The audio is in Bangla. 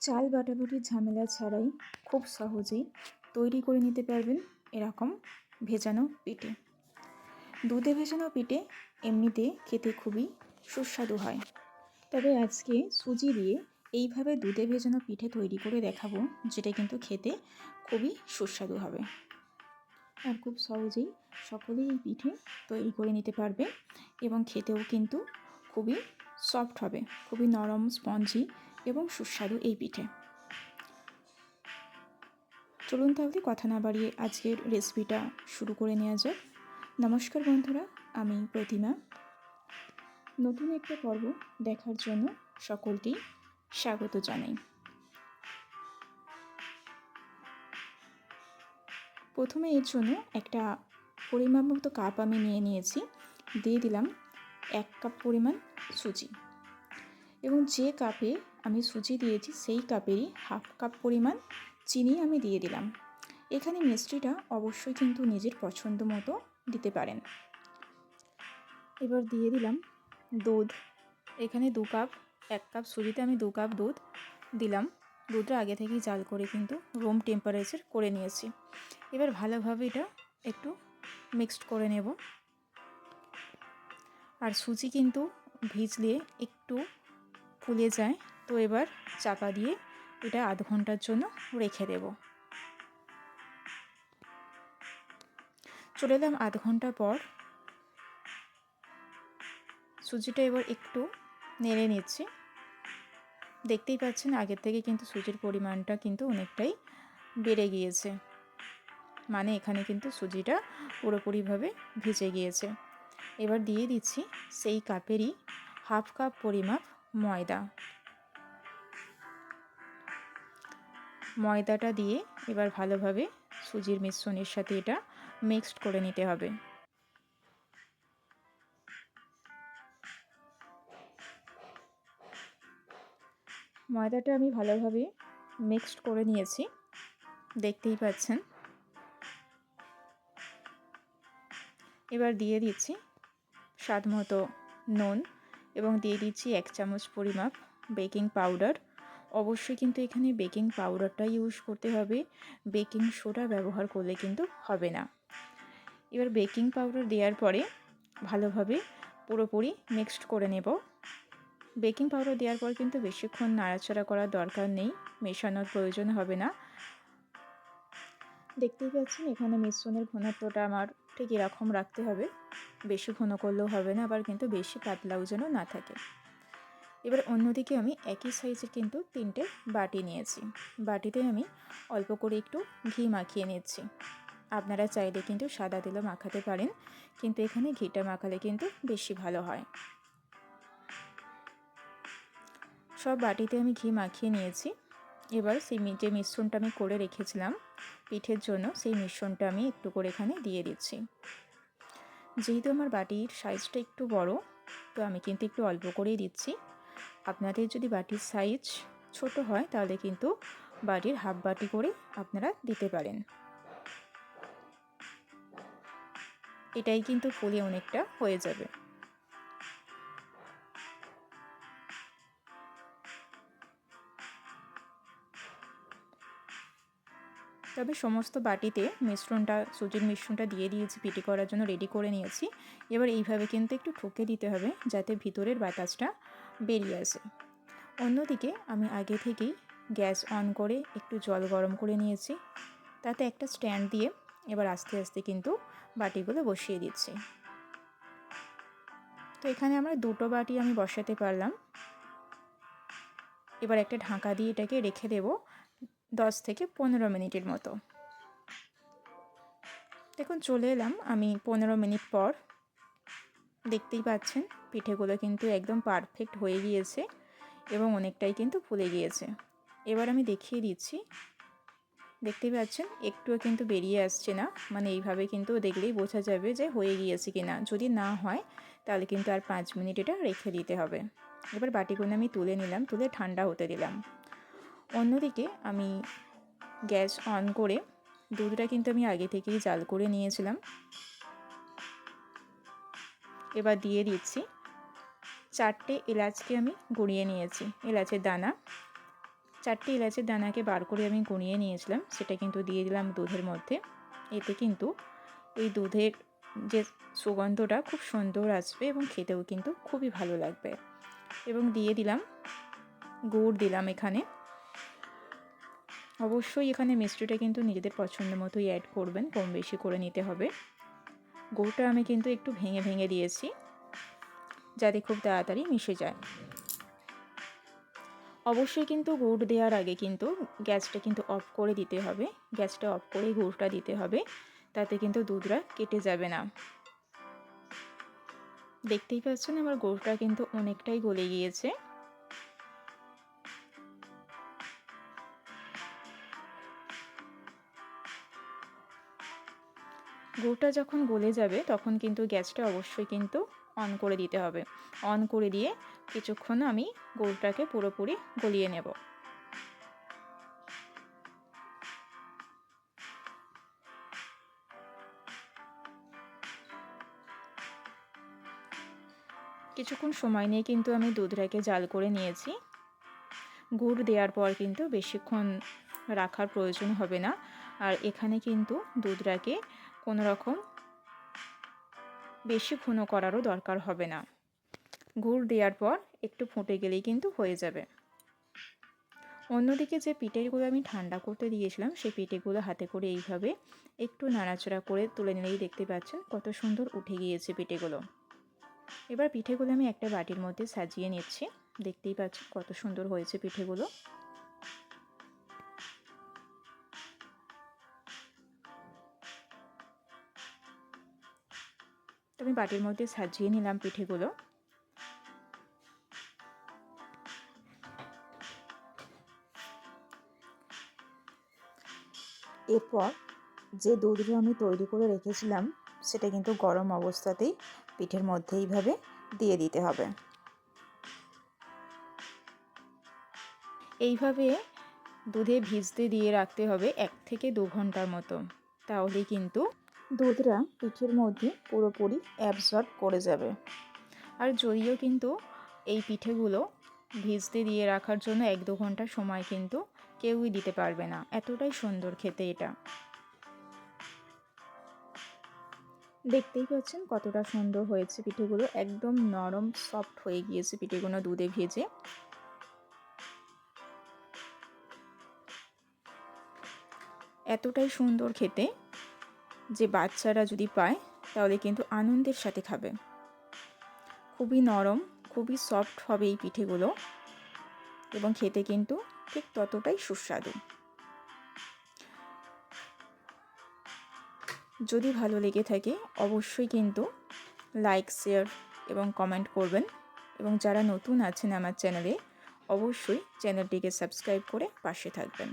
চাল বাটাবাটির ঝামেলা ছাড়াই খুব সহজেই তৈরি করে নিতে পারবেন এরকম ভেজানো পিঠে। দুধে ভেজানো পিঠে এমনিতে খেতে খুবই সুস্বাদু হয়, তবে আজকে সুজি দিয়ে এইভাবে দুধে ভেজানো পিঠে তৈরি করে দেখাবো, যেটা কিন্তু খেতে খুবই সুস্বাদু হবে আর খুব সহজেই সকলেই এই পিঠে তৈরি করে নিতে পারবে এবং খেতেও কিন্তু খুবই সফট হবে, খুবই নরম, স্পঞ্জি এবং সুস্বাদু এই পিঠে। চলুন তাহলে কথা না বাড়িয়ে আজকের রেসিপিটা শুরু করে নেওয়া যাক। নমস্কার বন্ধুরা, আমি প্রতিমা। নতুন একটা পর্ব দেখার জন্য সকলকেই স্বাগত জানাই। প্রথমে এর জন্য একটা পরিমাণ মতো কাপ আমি নিয়েছি, দিয়ে দিলাম 1 কাপ পরিমাণ সুজি এবং যে কাপে আমি সুজি দিয়েছি সেই কাপেরই হাফ কাপ পরিমাণ চিনি আমি দিয়ে দিলাম। এখানে মিষ্টিটা অবশ্যই কিন্তু নিজের পছন্দ মতো দিতে পারেন। এবার দিয়ে দিলাম দুধ। এখানে 2 কাপ, 1 কাপ সুজিতে আমি 2 কাপ দুধ দিলাম। দুধটা আগে থেকেই জাল করে কিন্তু রুম টেম্পারেচার করে নিয়েছি। এবার ভালোভাবে এটা একটু মিক্সড করে নেব। আর সুজি কিন্তু ভিজলে একটু ফুলে যায়, তো এবার চাপা দিয়ে এটা আধ ঘন্টার জন্য রেখে দেব। চলে এলাম আধ ঘন্টা পর। সুজিটা এবার একটু নেড়ে নিচ্ছি। দেখতেই পাচ্ছেন আগের থেকে কিন্তু সুজির পরিমাণটা কিন্তু অনেকটাই বেড়ে গিয়েছে, মানে এখানে কিন্তু সুজিটা পুরোপুরিভাবে ভিজে গিয়েছে। এবার দিয়ে দিচ্ছি সেই কাপেরই হাফ কাপ পরিমাপ ময়দা। ময়দাটা দিয়ে এবার ভালোভাবে সুজির মিশ্রণের সাথে এটা মিক্সড করে নিতে হবে। ময়দাটা আমি ভালোভাবে মিক্সড করে নিয়েছি, দেখতেই পাচ্ছেন। এবার দিয়ে দিচ্ছি স্বাদ মতো নুন এবং দিয়ে দিচ্ছি 1 চামচ পরিমাপ বেকিং পাউডার। অবশ্যই কিন্তু এখানে বেকিং পাউডারটা ইউজ করতে হবে, বেকিং সোডা ব্যবহার করলে কিন্তু হবে না। এবার বেকিং পাউডার দেওয়ার পরে ভালোভাবে পুরোপুরি মিক্সড করে নেব। বেকিং পাউডার দেওয়ার পর কিন্তু বেশিক্ষণ নাড়াচাড়া করার দরকার নেই, মেশানোর প্রয়োজন হবে না। দেখতেই পাচ্ছেন এখানে মিশ্রণের ঘনত্বটা আমার ঠিক এরকম রাখতে হবে, বেশি ঘন করলেও হবে না, আবার কিন্তু বেশি পাতলাও যেন না থাকে। এবার অন্যদিকে আমি একই সাইজের কিন্তু 3টে বাটি নিয়েছি। বাটিতে আমি অল্প করে একটু ঘি মাখিয়ে নিচ্ছি। আপনারা চাইলে কিন্তু সাদা তেলও মাখাতে পারেন, কিন্তু এখানে ঘিটা মাখালে কিন্তু বেশি ভালো হয়। সব বাটিতে আমি ঘি মাখিয়ে নিয়েছি। এবার সেই যে মিশ্রণটা আমি করে রেখেছিলাম পিঠের জন্য, সেই মিশ্রণটা আমি একটু করে এখানে দিয়ে দিচ্ছি। যেহেতু আমার বাটির সাইজটা একটু বড়, তো আমি কিন্তু একটু অল্প করেই দিচ্ছি। আপনাদের যদি বাটির সাইজ ছোট হয় তাহলে কিন্তু বাটির হাফ বাটি করে আপনারা দিতে পারেন। এটাই কিন্তু ফুলে অনেকটা হয়ে যাবে। তবে সমস্ত বাটিতে সুজির মিশ্রণটা দিয়ে দিয়েছি, পিঠে করার জন্য রেডি করে নিয়েছি। এবার এইভাবে কিন্তু একটু ঠুকে দিতে হবে যাতে ভিতরের বাতাসটা বেরিয়ে আসে। অন্যদিকে আমি আগে থেকেই গ্যাস অন করে একটু জল গরম করে নিয়েছি, তাতে একটা স্ট্যান্ড দিয়ে এবার আস্তে আস্তে কিন্তু বাটিগুলো বসিয়ে দিচ্ছি। তো এখানে আমরা 2টো বাটি আমি বসাতে পারলাম। এবার একটা ঢাকা দিয়ে এটাকে রেখে দেব 10 থেকে 15 মিনিটের মতো। দেখুন চলে এলাম আমি 15 মিনিট পর। দেখতেই পাচ্ছেন পিঠেগুলো কিন্তু একদম পারফেক্ট হয়ে গিয়েছে এবং অনেকটাই কিন্তু ফুলে গিয়েছে। এবার আমি দেখিয়ে দিচ্ছি, দেখতেই পাচ্ছেন একটুও কিন্তু বেরিয়ে আসছে না, মানে এইভাবে কিন্তু দেখলেই বোঝা যাবে যে হয়ে গিয়েছে কিনা। যদি না হয় তাহলে কিন্তু আর 5 মিনিট এটা রেখে দিতে হবে। এবার বাটিগুলো আমি তুলে নিলাম, তুলে ঠান্ডা হতে দিলাম। অন্যদিকে আমি গ্যাস অন করে দুধটা কিন্তু আমি আগে থেকেই জাল করে নিয়েছিলাম। এবার দিয়ে দিচ্ছি 4টে এলাচকে আমি গুঁড়িয়ে নিয়েছি, এলাচের দানা 4টি এলাচের দানাকে বার করে আমি গুঁড়িয়ে নিয়েছিলাম, সেটা কিন্তু দিয়ে দিলাম দুধের মধ্যে। এতে কিন্তু এই দুধের যে সুগন্ধটা খুব সুন্দর আসবে এবং খেতেও কিন্তু খুবই ভালো লাগবে। এবং দিয়ে দিলাম গুড় দিলাম এখানে। অবশ্যই এখানে মিষ্টিটা কিন্তু নিজেদের পছন্দ মতোই অ্যাড করবেন, কম বেশি করে নিতে হবে। গুড়টা আমি কিন্তু একটু ভেঙে ভেঙে দিয়েছি যাতে খুব তাড়াতাড়ি মিশে যায়। অবশ্যই কিন্তু গুড় দেওয়ার আগে কিন্তু গ্যাসটা কিন্তু অফ করে দিতে হবে। গ্যাসটা অফ করেই গুড়টা দিতে হবে, তাতে কিন্তু দুধটা কেটে যাবে না। দেখতেই পাচ্ছেন আমার গুড়টা কিন্তু অনেকটাই গলে গিয়েছে। গুড়টা যখন গলে যাবে তখন কিন্তু গ্যাসটা অবশ্যই কিন্তু অন করে দিতে হবে। অন করে দিয়ে কিছুক্ষণ আমি গুড়টাকে পুরোপুরি গলিয়ে নেব। কিছুক্ষণ সময় নিয়ে কিন্তু আমি দুধটাকে জাল করে নিয়েছি। গুড় দেওয়ার পর কিন্তু বেশিক্ষণ রাখার প্রয়োজন হবে না। আর এখানে কিন্তু দুধটাকে কোনো রকম বেশি ঘন করারও দরকার হবে না। গুড় দেওয়ার পর একটু ফুটে গেলেই কিন্তু হয়ে যাবে। অন্যদিকে যে পিঠেগুলো আমি ঠান্ডা করতে দিয়েছিলাম, সেই পিঠেগুলো হাতে করে এইভাবে একটু নাড়াচাড়া করে তুলে নিলেই দেখতে পাচ্ছেন কত সুন্দর উঠে গিয়েছে পিঠেগুলো। এবার পিঠেগুলো আমি একটা বাটির মধ্যে সাজিয়ে নিচ্ছি। দেখতেই পাচ্ছেন কত সুন্দর হয়েছে পিঠেগুলো। তো আমি বাটির মধ্যে সাজিয়ে নিলাম পিঠেগুলো। এরপর যে দুধটা আমি তৈরি করে রেখেছিলাম সেটা কিন্তু গরম অবস্থাতেই পিঠের মধ্যে এইভাবে দিয়ে দিতে হবে। এইভাবে দুধে ভিজতে দিয়ে রাখতে হবে 1 থেকে 2 ঘন্টার মতো, তাহলেই কিন্তু দুধটা পিঠের মধ্যে পুরোপুরি অ্যাবজর্ব করে যাবে। আর যদিও কিন্তু এই পিঠেগুলো ভিজতে দিয়ে রাখার জন্য 1-2 ঘন্টা সময় কিন্তু কেউই দিতে পারবে না, এতটাই সুন্দর খেতে এটা। দেখতেই পাচ্ছেন কতটা সুন্দর হয়েছে পিঠেগুলো, একদম নরম সফট হয়ে গিয়েছে পিঠেগুলো দুধে ভেজে। এতটাই সুন্দর খেতে যে বাচ্চারা যদি পায় তাহলে কিন্তু আনন্দের সাথে খাবে। খুবই নরম, খুবই সফট হবে এই পিঠেগুলো এবং খেতে কিন্তু ঠিক ততটাই সুস্বাদু। যদি ভালো লেগে থাকে অবশ্যই কিন্তু লাইক, শেয়ার এবং কমেন্ট করবেন। এবং যারা নতুন আছেন আমার চ্যানেলে অবশ্যই চ্যানেলটিকে সাবস্ক্রাইব করে পাশে থাকবেন।